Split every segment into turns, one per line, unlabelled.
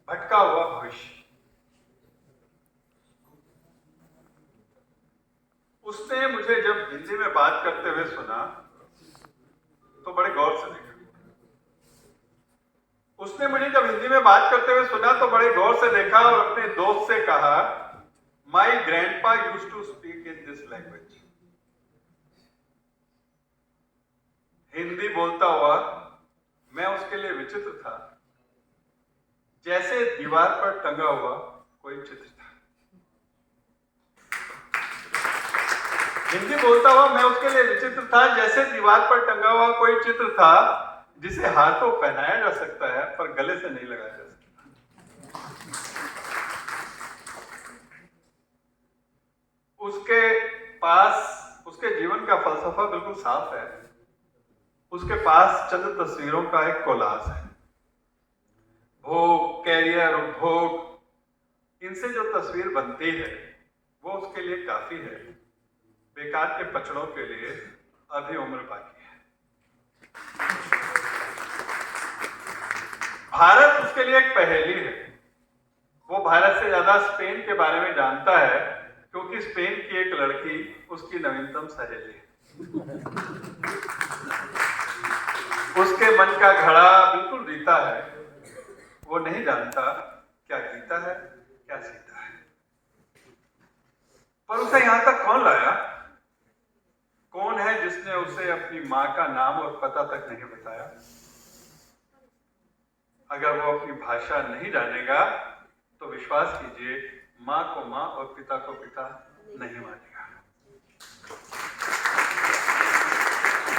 भटका हुआ भविष्य। उसने मुझे जब हिंदी में बात करते हुए सुना तो बड़े गौर से देखा। उसने मुझे जब हिंदी में बात करते हुए सुना तो बड़े गौर से देखा और अपने दोस्त से कहा, my grandpa used to speak in this language. Hindi बोलता हुआ मैं उसके लिए विचित्र था, जैसे दीवार पर टंगा हुआ कोई चित्र था। हिंदी बोलता हुआ मैं उसके लिए विचित्र था, जैसे दीवार पर टंगा हुआ कोई चित्र था जिसे हाथों पहनाया जा सकता है पर गले से नहीं लगाया जा सकता। उसके पास उसके जीवन का फलसफा बिल्कुल साफ है। उसके पास चंद तस्वीरों का एक कोलाज है। भोग, कैरियर, उपभोग, इनसे जो तस्वीर बनती है वो उसके लिए काफी है। बेकार के पचड़ों के लिए अभी उम्र बाकी है। भारत उसके लिए एक पहेली है। वो भारत से ज्यादा स्पेन के बारे में जानता है क्योंकि स्पेन की एक लड़की उसकी नवीनतम सहेली है। उसके मन का घड़ा बिल्कुल रीता है। वो नहीं जानता क्या गीता है क्या सीता है। पर उसे यहां तक कौन लाया? कौन है जिसने उसे अपनी मां का नाम और पता तक नहीं बताया? अगर वो अपनी भाषा नहीं जानेगा तो विश्वास कीजिए, मां को मां और पिता को पिता नहीं मानेगा।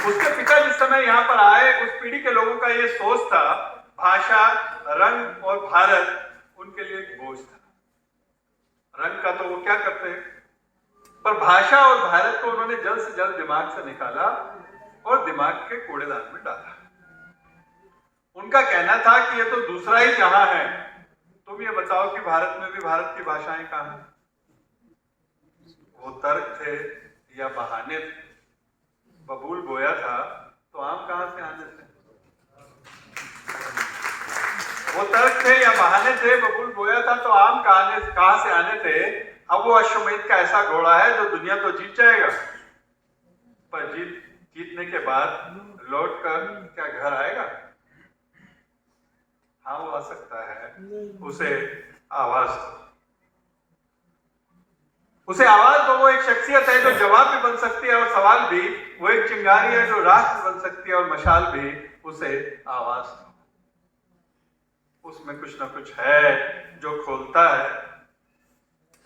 उसके पिता जिस समय यहां पर आए, उस पीढ़ी के लोगों का ये सोच था, भाषा, रंग और भारत उनके लिए एक बोझ था। रंग का तो वो क्या करते हैं, पर भाषा और भारत को उन्होंने जल्द से जल्द दिमाग से निकाला और दिमाग के कूड़ेदान में डाला। उनका कहना था कि ये तो दूसरा ही जहां है। तुम ये बताओ कि भारत में भी भारत की भाषाएं कहां हैं? वो तर्क थे या बहाने थे? बबूल बोया था तो आम कहां से आने थे? वो तर्क थे या बहाने थे? बबूल बोया था तो आम कहां से आने थे? अब वो अश्वमेध का ऐसा घोड़ा है जो दुनिया तो जीत जाएगा, पर जीतने के बाद लौट कर क्या घर आएगा? हाँ, वो आ सकता है। उसे आवाज दो। उसे आवाज दो। वो एक शख्सियत है जो जवाब भी बन सकती है और सवाल भी। वो एक चिंगारी है जो राख भी बन सकती है और मशाल भी। उसे आवाज दो। उसमें कुछ ना कुछ है जो खोलता है,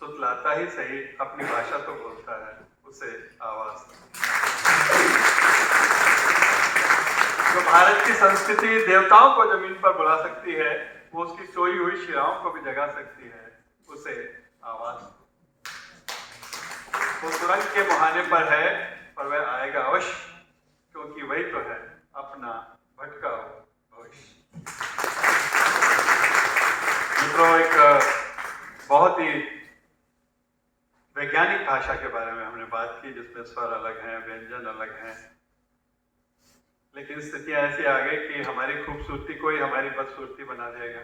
तुतलाता ही सही, अपनी भाषा तो बोलता है। उसे आवाज दो। जो भारत की संस्कृति देवताओं को जमीन पर बुला सकती है, वो उसकी सोई हुई शिराओं को भी जगा सकती है। उसे आवाज दो। वो सुरंग के मुहाने पर है, पर वह आएगा अवश्य, क्योंकि वही तो है अपना भटका हुआ भविष्य। मित्रों, एक बहुत ही वैज्ञानिक भाषा के बारे में हमने बात की, जिसमें स्वर अलग हैं, व्यंजन अलग हैं, लेकिन स्थितियां ऐसी आ गई कि हमारी खूबसूरती को ही हमारी बदसूरती बना देगा।